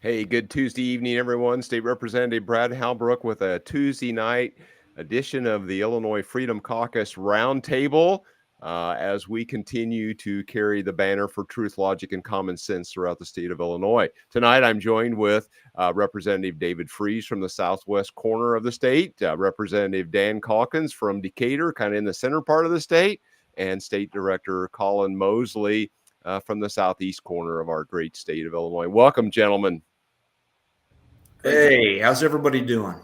Hey, good Tuesday evening, everyone. State Representative Brad Halbrook with a Tuesday night edition of the Illinois Freedom Caucus Roundtable as we continue to carry the banner for truth, logic, and common sense throughout the state of Illinois. Tonight, I'm joined with Representative David Freese from the southwest corner of the state, Representative Dan Caucus from Decatur, kind of in the center part of the state, and State Director Colin Mosley from the southeast corner of our great state of Illinois. Welcome, gentlemen. Hey, how's everybody doing?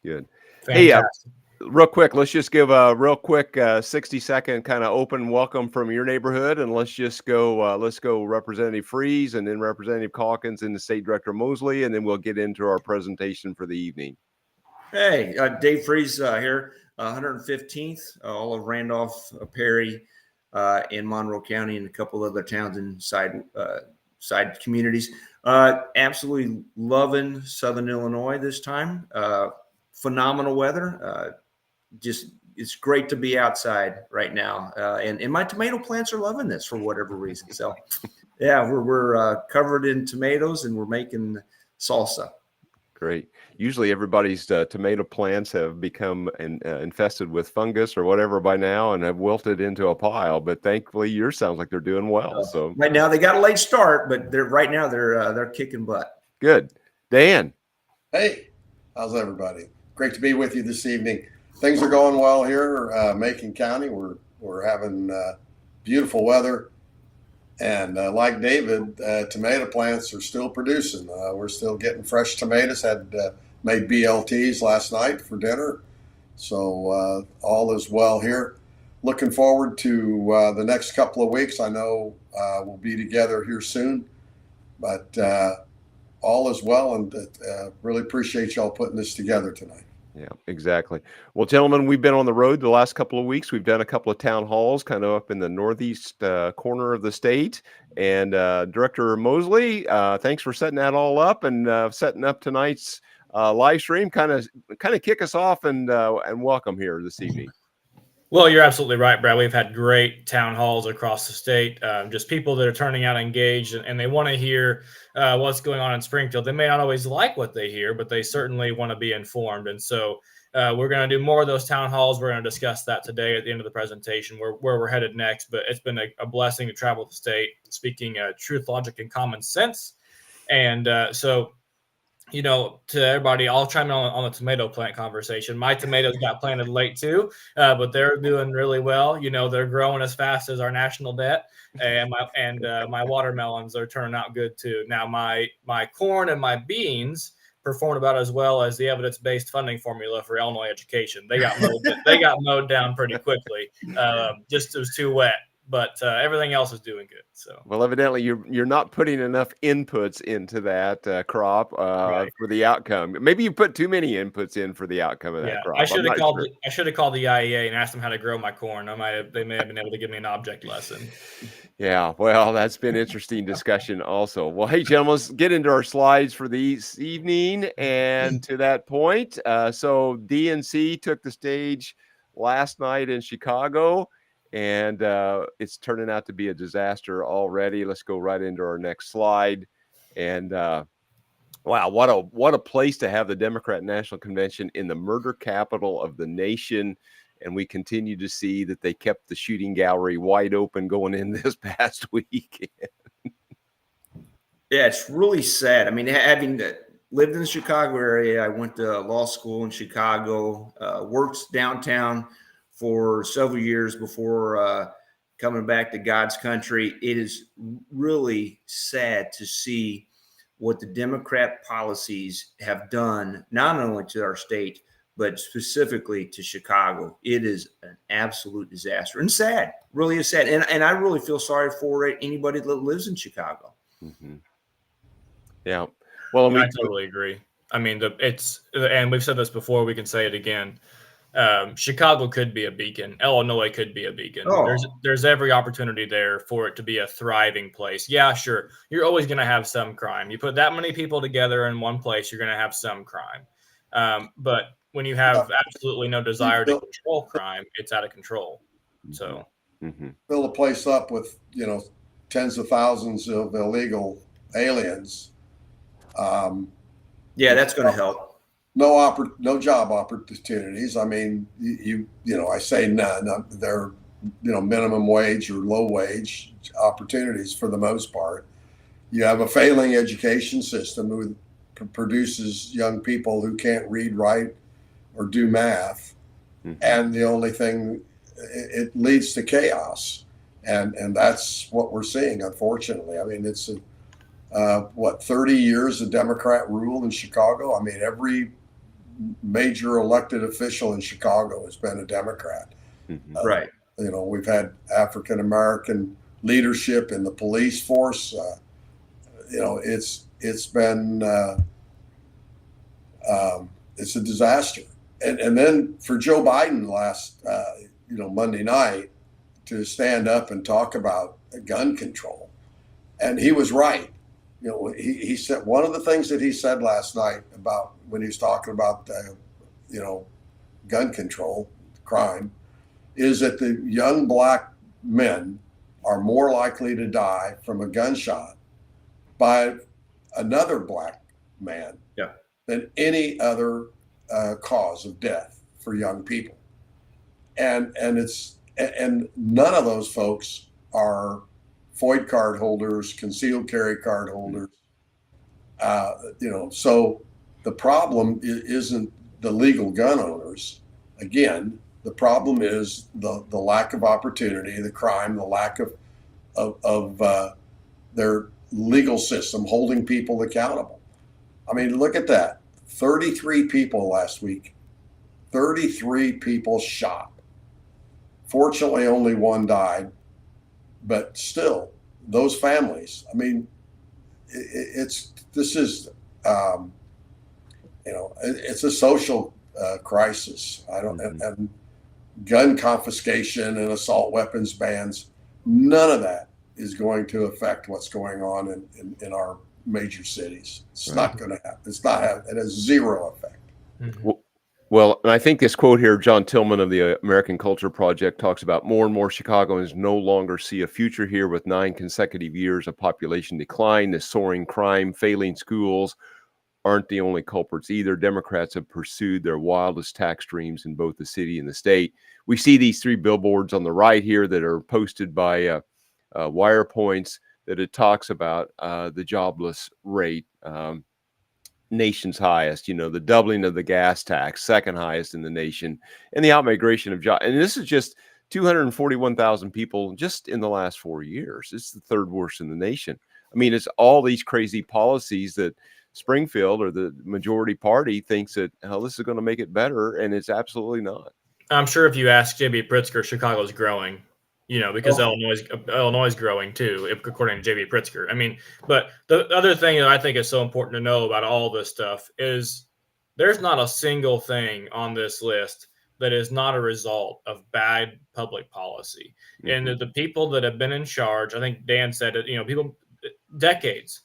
Good. Fantastic. Hey, real quick, let's just give a real quick 60-second kind of open welcome from your neighborhood, and let's go Representative Freese and then Representative Caucus and the State Director Mosley, and then we'll get into our presentation for the evening. Hey, Dave Freese here, 115th, all of Randolph, Perry, in Monroe County, and a couple other towns and side communities. Absolutely loving Southern Illinois this time. Phenomenal weather. Just it's great to be outside right now. And my tomato plants are loving this for whatever reason. So yeah, we're covered in tomatoes and we're making salsa. Great. Usually everybody's tomato plants have become infested with fungus or whatever by now and have wilted into a pile, but thankfully yours sounds like they're doing well. So right now they got a late start, but they're kicking butt. Good. Dan. Hey, how's everybody? Great to be with you this evening. Things are going well here, Macon County. We're having beautiful weather. And like David, tomato plants are still producing. We're still getting fresh tomatoes. Had made BLTs last night for dinner. So all is well here. Looking forward to the next couple of weeks. I know we'll be together here soon. But all is well, and really appreciate y'all putting this together tonight. Yeah, exactly. Well, gentlemen, we've been on the road the last couple of weeks. We've done a couple of town halls kind of up in the northeast corner of the state. And Director Mosley, thanks for setting that all up and setting up tonight's live stream. Kind of kick us off and welcome here this evening. Well, you're absolutely right, Brad. We've had great town halls across the state, just people that are turning out engaged and they want to hear what's going on in Springfield. They may not always like what they hear, but they certainly want to be informed. And so we're going to do more of those town halls. We're going to discuss that today at the end of the presentation, where we're headed next. But it's been a blessing to travel the state, speaking truth, logic, and common sense. And so, you know, to everybody, I'll chime in on the tomato plant conversation. My tomatoes got planted late too, but they're doing really well. You know, they're growing as fast as our national debt, and my watermelons are turning out good too. Now, my corn and my beans performed about as well as the evidence-based funding formula for Illinois education. They got mowed down pretty quickly. Just it was too wet. But everything else is doing good. So, well, evidently you're not putting enough inputs into that crop right. for the outcome. Maybe you put too many inputs in for the outcome of that crop. I should have called the IEA and asked them how to grow my corn. They may have been able to give me an object lesson. Yeah, well, that's been interesting discussion also. Well, hey, gentlemen, let's get into our slides for this evening. And to that point, so DNC took the stage last night in Chicago. And it's turning out to be a disaster already. Let's go right into our next slide. And wow, what a place to have the Democrat National Convention in the murder capital of the nation. And we continue to see that they kept the shooting gallery wide open going in this past weekend. Yeah, it's really sad. I mean, having lived in the Chicago area, I went to law school in Chicago, worked downtown for several years before coming back to God's country. It is really sad to see what the Democrat policies have done, not only to our state, but specifically to Chicago. It is an absolute disaster and sad, really is sad. And I really feel sorry for anybody that lives in Chicago. Mm-hmm. Yeah. Well, I totally agree. I mean, and we've said this before, we can say it again. Chicago could be a beacon. Illinois could be a beacon. Oh. There's every opportunity there for it to be a thriving place. Yeah, sure. You're always going to have some crime. You put that many people together in one place, you're going to have some crime. But when you have absolutely no desire to control crime, it's out of control. So fill the place up with, tens of thousands of illegal aliens. Yeah, that's going to help. No job opportunities. I mean, I say none. They're, minimum wage or low wage opportunities for the most part. You have a failing education system who produces young people who can't read, write, or do math. Mm-hmm. And the only thing, it leads to chaos. And that's what we're seeing, unfortunately. I mean, it's 30 years of Democrat rule in Chicago. I mean, every major elected official in Chicago has been a Democrat. Mm-hmm. Right. We've had African-American leadership in the police force. It's been it's a disaster. And then for Joe Biden last, Monday night to stand up and talk about gun control. And he was right. He said one of the things that he said last night about when he was talking about, gun control, crime, is that the young black men are more likely to die from a gunshot by another black man than any other cause of death for young people. And none of those folks are FOID card holders, concealed carry card holders. So the problem isn't the legal gun owners. Again, the problem is the lack of opportunity, the crime, the lack of their legal system holding people accountable. I mean, look at that. 33 people last week. 33 people shot. Fortunately, only one died. But still, those families, I mean, it's a social crisis. And gun confiscation and assault weapons bans, none of that is going to affect what's going on in our major cities. It's not going to happen. It has zero effect. Mm-hmm. Well, and I think this quote here, John Tillman of the American Culture Project, talks about more and more Chicagoans no longer see a future here with 9 consecutive years of population decline. The soaring crime, failing schools aren't the only culprits either. Democrats have pursued their wildest tax dreams in both the city and the state. We see these 3 billboards on the right here that are posted by wire points that it talks about the jobless rate. Nation's highest, the doubling of the gas tax, second highest in the nation, and the outmigration of jobs. And this is just 241,000 people just in the last 4 years. It's the 3rd worst in the nation. I mean, it's all these crazy policies that Springfield or the majority party thinks that, this is going to make it better, and it's absolutely not. I'm sure if you ask J.B. Pritzker, Chicago's growing. Because Illinois is growing too, according to J.B. Pritzker. I mean, but the other thing that I think is so important to know about all this stuff is there's not a single thing on this list that is not a result of bad public policy. Mm-hmm. And the people that have been in charge, I think Dan said it, people, decades.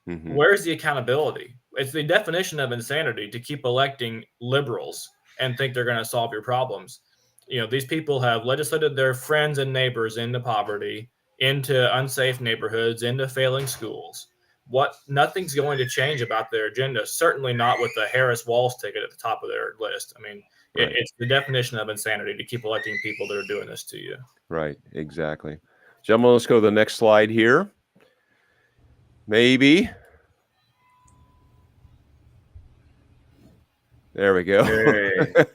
Mm-hmm. Where's the accountability? It's the definition of insanity to keep electing liberals and think they're going to solve your problems. These people have legislated their friends and neighbors into poverty, into unsafe neighborhoods, into failing schools. Nothing's going to change about their agenda, certainly not with the Harris Walls ticket at the top of their list. I mean, right. It's the definition of insanity to keep electing people that are doing this to you. Right, exactly. Gentlemen, let's go to the next slide here. Maybe. There we go. Hey.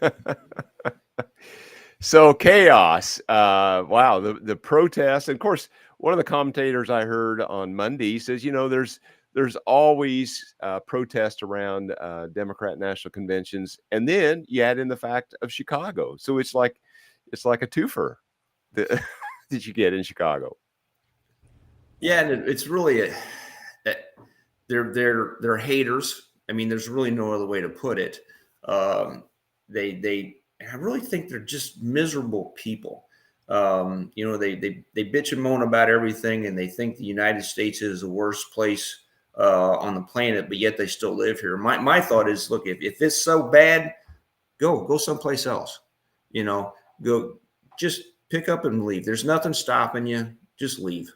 So chaos. Wow. The protests. And of course, one of the commentators I heard on Monday says, there's always protest around Democrat national conventions. And then you add in the fact of Chicago. So it's like a twofer that you get in Chicago. Yeah. And it's really, they're haters. I mean, there's really no other way to put it. I really think they're just miserable people. They bitch and moan about everything, and they think the United States is the worst place on the planet, but yet they still live here. My thought is, look, if it's so bad, go someplace else. Go just pick up and leave. There's nothing stopping you. Just leave.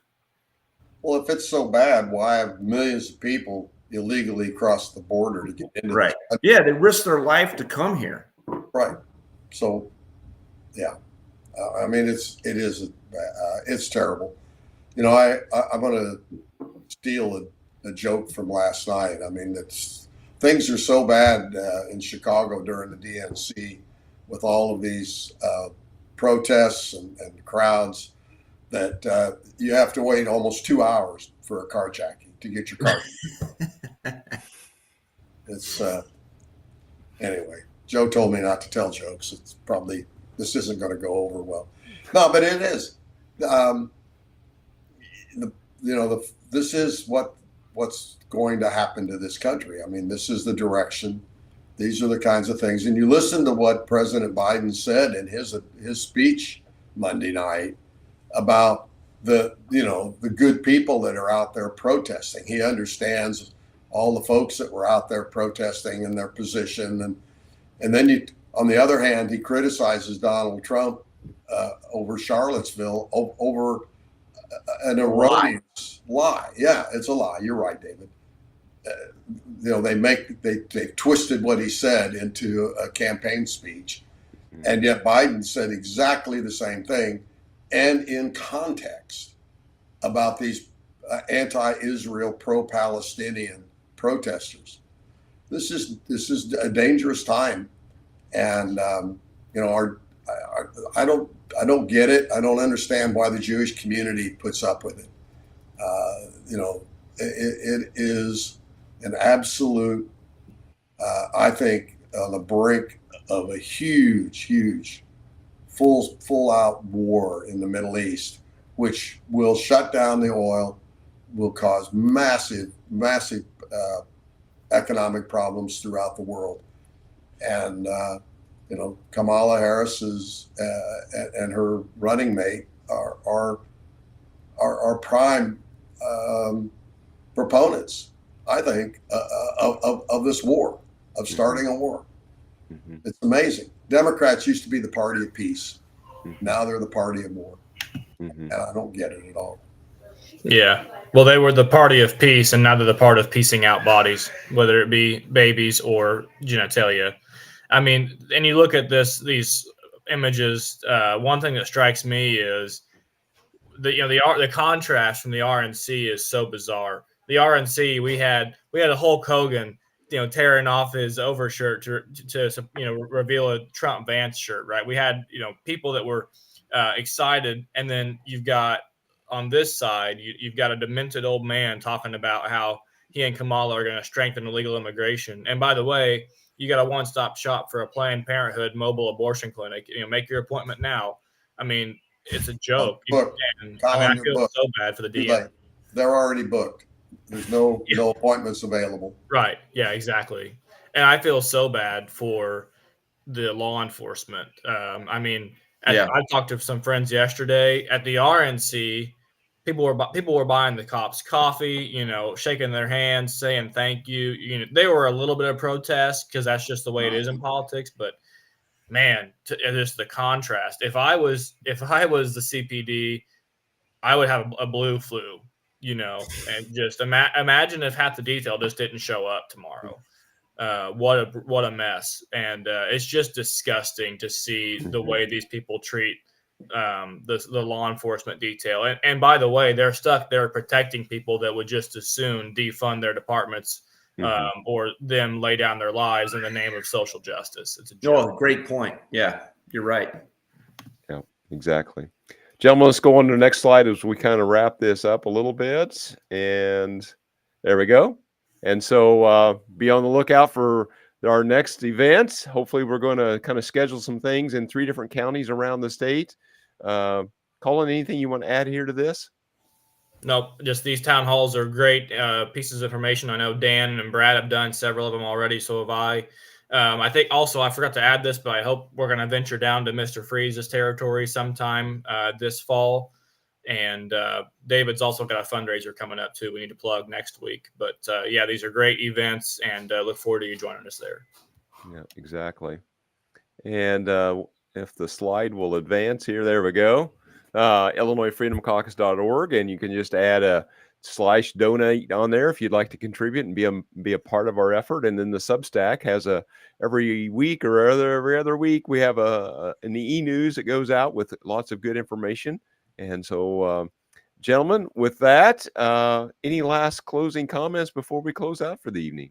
Well, if it's so bad, why have millions of people illegally cross the border to get into Right. this country. Yeah, they risk their life to come here. Right. So, yeah, I mean, it's terrible. You know, I'm going to steal a joke from last night. I mean, things are so bad in Chicago during the DNC with all of these protests and crowds that you have to wait almost 2 hours for a carjacking to get your car. It's anyway. Joe told me not to tell jokes. It's probably this isn't going to go over well. No, but it is. This is what's going to happen to this country. I mean, this is the direction. These are the kinds of things. And you listen to what President Biden said in his speech Monday night about the good people that are out there protesting. He understands all the folks that were out there protesting and their position. And then on the other hand, he criticizes Donald Trump over Charlottesville over an erroneous lie. Yeah, it's a lie. You're right, David. They twisted what he said into a campaign speech, and yet Biden said exactly the same thing, and in context about these anti-Israel, pro-Palestinian protesters. This is a dangerous time, and I don't get it. I don't understand why the Jewish community puts up with it. It is an absolute, I think, on the brink of a huge, full out war in the Middle East, which will shut down the oil, will cause massive economic problems throughout the world. And, Kamala Harris and her running mate are prime proponents, I think, of this war, of starting a war. Mm-hmm. It's amazing. Democrats used to be the party of peace. Mm-hmm. Now they're the party of war. Mm-hmm. And I don't get it at all. Yeah. Well, they were the party of peace, and now they're the part of piecing out bodies, whether it be babies or genitalia. I mean, and you look at these images. One thing that strikes me is the contrast from the RNC is so bizarre. The RNC, we had a Hulk Hogan, tearing off his overshirt to reveal a Trump Vance shirt, right? We had people that were excited, and then you've got on this side you've got a demented old man talking about how he and Kamala are going to strengthen illegal immigration. And by the way, you got a one-stop shop for a Planned Parenthood mobile abortion clinic. Make your appointment now. I mean, it's a joke. I feel so bad for the DA. They're already booked. There's no appointments available. Right. Yeah, exactly. And I feel so bad for the law enforcement. I talked to some friends yesterday at the RNC. People were buying the cops coffee, shaking their hands, saying thank you. They were a little bit of protest because that's just the way it is in politics. But man, just the contrast. If I was the CPD, I would have a blue flu, and just imagine if half the detail just didn't show up tomorrow. What a mess. And it's just disgusting to see the way these people treat the law enforcement detail. And by the way, they're stuck there protecting people that would just as soon defund their departments or them lay down their lives in the name of social justice. It's a joke. Oh, great point. Yeah, you're right. Yeah, exactly. Gentlemen, let's go on to the next slide as we kind of wrap this up a little bit. And there we go. And so be on the lookout for our next event. Hopefully, we're going to kind of schedule some things in 3 different counties around the state. Colin, anything you want to add here to this? Nope. Just these town halls are great pieces of information. I know Dan and Brad have done several of them already. So have I. I think also I forgot to add this, but I hope we're going to venture down to Mr. Freeze's territory sometime this fall. And David's also got a fundraiser coming up too. We need to plug next week. But these are great events, and look forward to you joining us there. Yeah, exactly. And if the slide will advance here, there we go. IllinoisFreedomCaucus.org, and you can just add a /donate on there if you'd like to contribute and be a part of our effort. And then the Substack has every week or every other week we have an e-news that goes out with lots of good information. And so, gentlemen, with that, any last closing comments before we close out for the evening?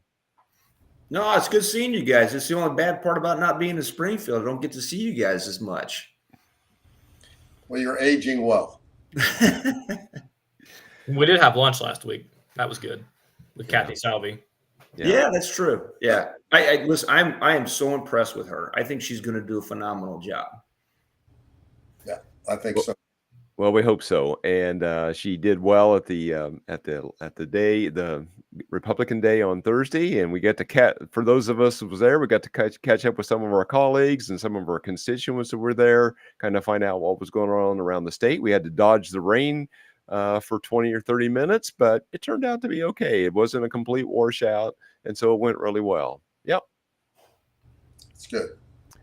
No, it's good seeing you guys. It's the only bad part about not being in Springfield. I don't get to see you guys as much. Well, you're aging well. We did have lunch last week. That was good with Kathy Salvi. Yeah, that's true. Yeah, I listen. I am so impressed with her. I think she's going to do a phenomenal job. Yeah, I think so. Well, we hope so. And she did well at the Republican Day on Thursday, and we get to for those of us who was there, we got to catch up with some of our colleagues and some of our constituents that were there, kind of find out what was going on around the state. We had to dodge the rain for 20 or 30 minutes, but it turned out to be okay. It wasn't a complete washout, and so it went really well. Yep. It's good.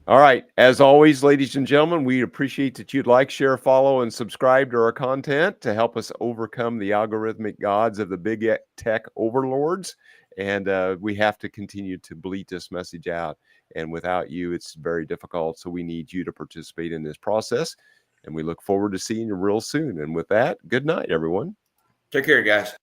All right. As always, ladies and gentlemen, we appreciate that you'd like, share, follow, and subscribe to our content to help us overcome the algorithmic gods of the big tech overlords. And we have to continue to bleat this message out. And without you, it's very difficult. So we need you to participate in this process. And we look forward to seeing you real soon. And with that, good night, everyone. Take care, guys.